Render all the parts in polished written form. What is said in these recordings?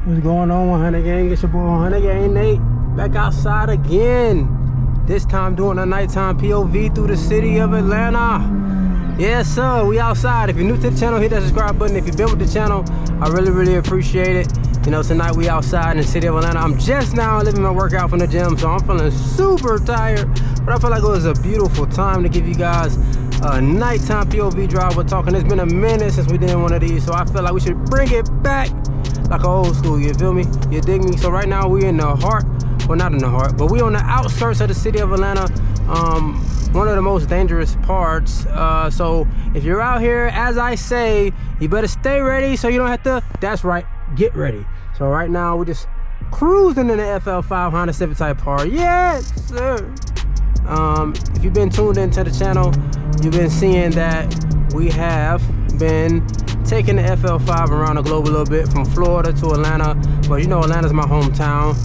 What's going on, 100 gang? It's your boy 100 gang Nate, back outside again. This time doing a nighttime POV through the city of Atlanta. Yes sir, we outside. If you're new to the channel, hit that subscribe button. If you've been with the channel, I really appreciate it. You know, tonight we outside in the city of Atlanta. I'm just now leaving my workout from the gym, so I'm feeling super tired, but I feel like it was a beautiful time to give you guys a nighttime POV drive. We're talking, it's been a minute since we did one of these, so I feel like we should bring it back like an old school, you feel me? You dig me? So right now we in the heart, well not in the heart, but we on the outskirts of the city of Atlanta. One of the most dangerous parts. So if you're out here, as I say, you better stay ready so you don't have to, that's right, get ready. So right now we're just cruising in the FL5 Honda Civic Type R. Yes sir. If you've been tuned into the channel, you've been seeing that we have been taking the FL5 around the globe a little bit, from Florida to Atlanta. But you know, Atlanta's my hometown,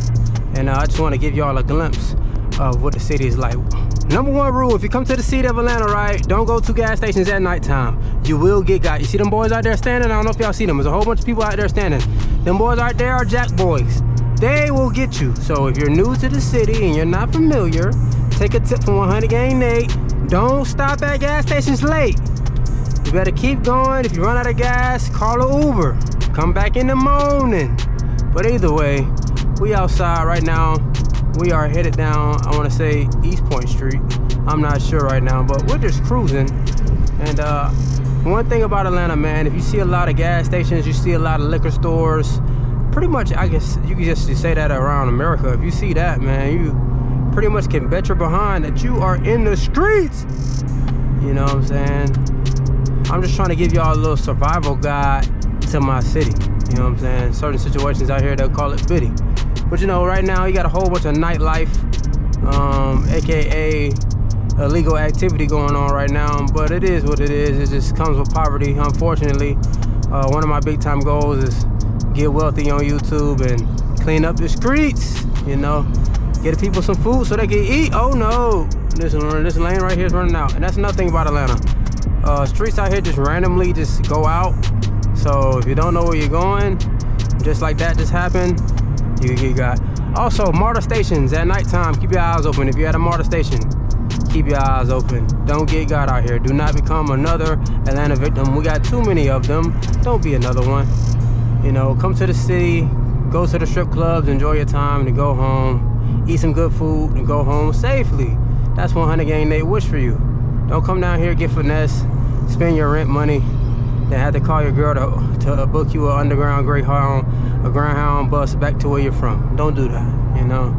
and I just want to give y'all a glimpse of what the city is like. Number one rule, if you come to the city of Atlanta, right, don't go to gas stations at nighttime. You will get got. You see them boys out there standing? I don't know if y'all see them. There's a whole bunch of people out there standing. Them boys out there are jack boys. They will get you. So if you're new to the city and you're not familiar, take a tip from 100 gang Nate. Don't stop at gas stations late. You better keep going. If you run out of gas, call an Uber. Come back in the morning. But either way, we outside right now. We are headed down, I want to say East Point Street. I'm not sure right now, but we're just cruising. And one thing about Atlanta, man, if you see a lot of gas stations, you see a lot of liquor stores. Pretty much, I guess you can just say that around America. If you see that, man, you pretty much can bet your behind that you are in the streets. You know what I'm saying? I'm just trying to give y'all a little survival guide to my city. You know what I'm saying? Certain situations out here, they'll call it bitty. But you know, right now you got a whole bunch of nightlife, AKA illegal activity going on right now. But it is what it is. It just comes with poverty, unfortunately. One of my big time goals is get wealthy on YouTube and clean up the streets, you know. Get the people some food so they can eat. Oh no, this lane right here is running out. And that's another thing about Atlanta. Streets out here just randomly just go out. So if you don't know where you're going, just like that just happened, you can get got. Also, MARTA stations at nighttime, keep your eyes open. If you're at a MARTA station, keep your eyes open. Don't get got out here. Do not become another Atlanta victim. We got too many of them. Don't be another one. You know, come to the city, go to the strip clubs, enjoy your time, and go home. Eat some good food and go home safely. That's 100 gang Nate wish for you. Don't come down here, get finesse, spend your rent money, then have to call your girl to book you an underground Greyhound, a Greyhound bus back to where you're from. Don't do that, you know?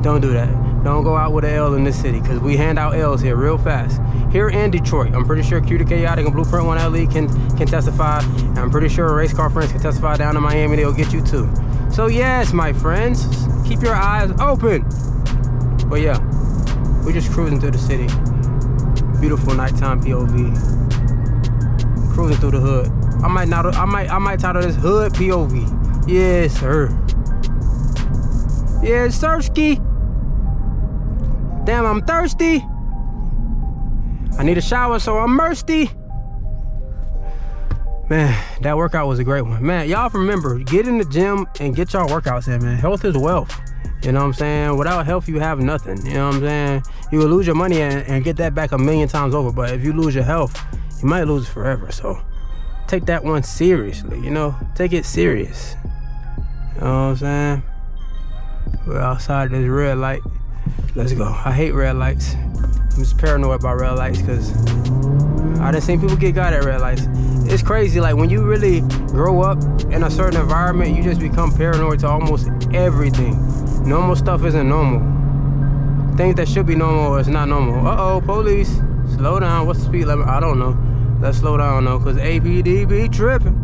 Don't do that. Don't go out with an L in this city, because we hand out L's here real fast. Here in Detroit, I'm pretty sure Q to Chaotic and Blueprint 1 LE can testify. And I'm pretty sure Race Car Friends can testify. Down in Miami, they'll get you too. So yes, my friends, keep your eyes open. But yeah, we're just cruising through the city. Beautiful nighttime POV. Cruising through the hood. I might title this Hood POV. Yes, sir. Yes, sirski. Damn, I'm thirsty. I need a shower, so I'm thirsty. Man, that workout was a great one. Man, y'all remember, get in the gym and get y'all workouts in, man. Health is wealth. You know what I'm saying? Without health, you have nothing. You know what I'm saying? You will lose your money and get that back 1,000,000 times over. But if you lose your health, you might lose it forever. So take that one seriously, you know? Take it serious. You know what I'm saying? We're outside this red light. Let's go. I hate red lights. I'm just paranoid about red lights because I done seen people get got at red lights. It's crazy, like when you really grow up in a certain environment, you just become paranoid to almost everything. Normal stuff isn't normal. Things that should be normal is not normal. Uh-oh, police. Slow down. What's the speed limit? I don't know. Let's slow down though, because APD be tripping.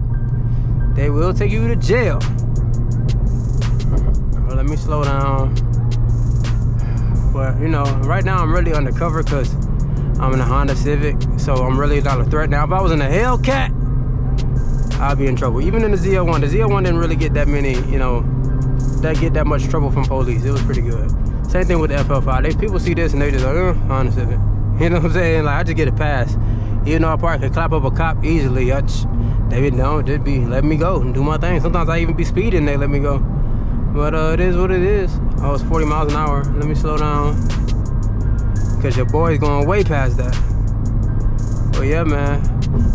They will take you to jail. Well, let me slow down. But you know, right now I'm really undercover because I'm in a Honda Civic, so I'm really not a threat. Now, if I was in a Hellcat, I'd be in trouble. Even in the ZL1, the ZL1 didn't really get that many, you know, get that much trouble from police. It was pretty good. Same thing with the FL5. People see this and they just like, Honda Civic. You know what I'm saying? Like, I just get a pass. Even though I probably could clap up a cop easily, They don't just be letting me go and do my thing. Sometimes I even be speeding, they let me go. But it is what it is. I was 40 miles an hour. Let me slow down, cause your boy's going way past that. But yeah, man,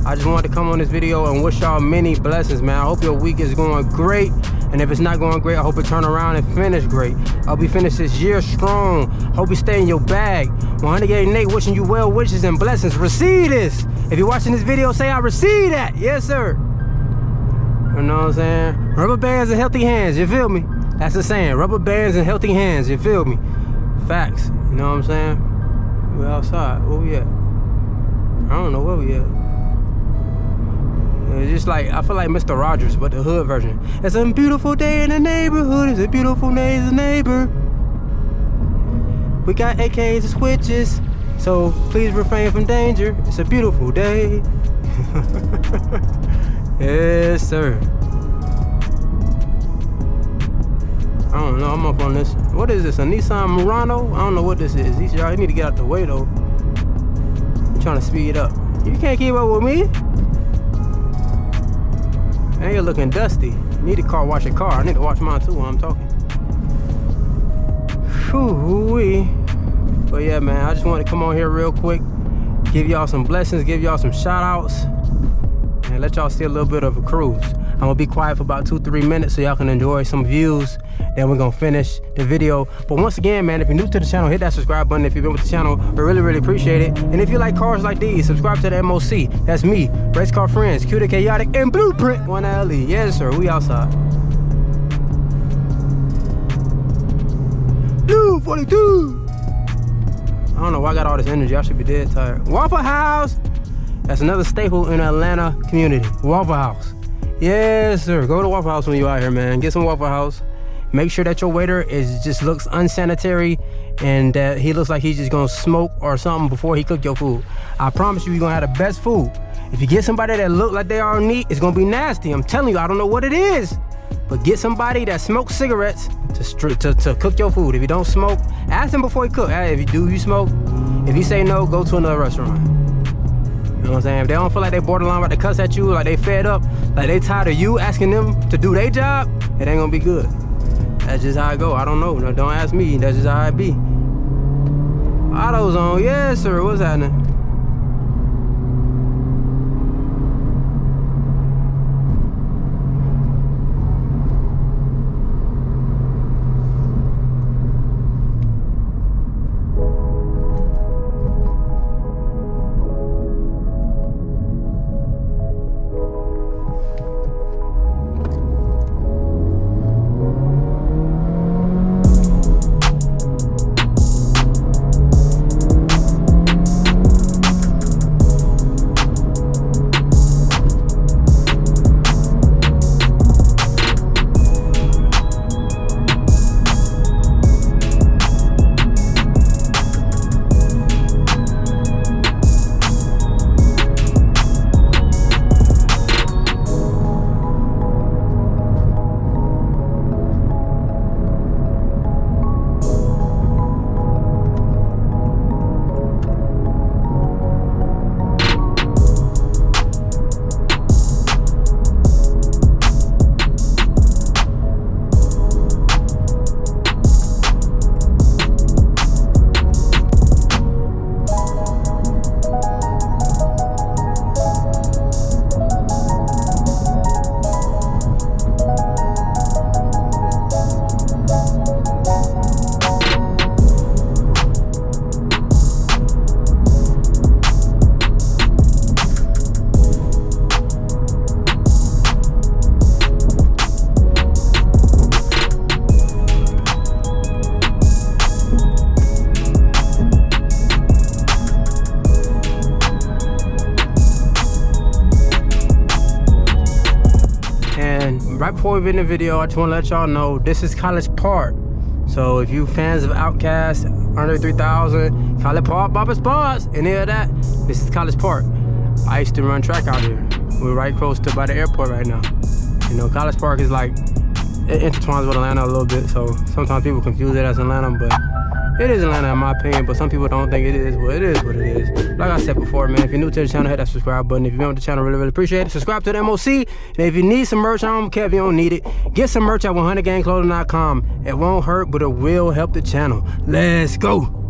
I just wanted to come on this video and wish y'all many blessings, man. I hope your week is going great. And if it's not going great, I hope it turn around and finish great. I'll be finished this year strong. Hope you stay in your bag. 100 Nate wishing you well wishes and blessings. Receive this. If you're watching this video, say I receive that. Yes, sir. You know what I'm saying? Rubber bands and healthy hands, you feel me? That's the saying. Rubber bands and healthy hands, you feel me? Facts. You know what I'm saying? We're outside. Where we at? I don't know where we at. It's just like, I feel like Mr. Rogers, but the hood version. It's a beautiful day in the neighborhood. It's a beautiful day in the neighbor. We got AKs and switches, so please refrain from danger. It's a beautiful day. Yes, sir. I don't know, I'm up on this. What is this, a Nissan Murano? I don't know what this is. Y'all need to get out the way, though. I'm trying to speed up. You can't keep up with me. And you're looking dusty. You need to wash your car. I need to wash mine too while I'm talking. Whew-wee. But yeah, man, I just want to come on here real quick, give y'all some blessings, give y'all some shout outs, and let y'all see a little bit of a cruise. I'm gonna be quiet for about 2-3 minutes so y'all can enjoy some views. Then we're gonna finish the video. But once again, man, if you're new to the channel, hit that subscribe button. If you've been with the channel, we really appreciate it. And if you like cars like these, subscribe to the MOC. That's me, Race Car Friends, Cute, Chaotic, and Blueprint 1LE. Yes, sir, we outside. Blue 42. I don't know why I got all this energy. I should be dead tired. Waffle House. That's another staple in the Atlanta community. Waffle House. Yes, sir. Go to Waffle House when you're out here, man. Get some Waffle House. Make sure that your waiter just looks unsanitary and that he looks like he's just gonna smoke or something before he cook your food. I promise you're gonna have the best food. If you get somebody that look like they are neat, it's gonna be nasty. I'm telling you, I don't know what it is. But get somebody that smokes cigarettes to cook your food. If you don't smoke, ask him before he cook. Hey, if you do, you smoke. If you say no, go to another restaurant. You know what I'm saying? If they don't feel like they borderline about to cuss at you, like they fed up, like they tired of you asking them to do their job, it ain't gonna be good. That's just how I go. I don't know. No, don't ask me. That's just how I be. AutoZone. Yes, sir. What's happening? Right before we end the video, I just want to let y'all know this is College Park. So if you fans of Outkast, Under 3000, College Park, Baba Spots, any of that, this is College Park. I used to run track out here. We're right close to by the airport right now. You know, College Park is like, it intertwines with Atlanta a little bit, so sometimes people confuse it as Atlanta, but It is Atlanta in my opinion, but some people don't think it is. Well, it is what it is. Like I said before, man, if you're new to the channel, hit that subscribe button. If you're new to the channel, really appreciate it. Subscribe to the MOC. And if you need some merch, I don't care if you don't need it. Get some merch at 100gangclothing.com. It won't hurt, but it will help the channel. Let's go.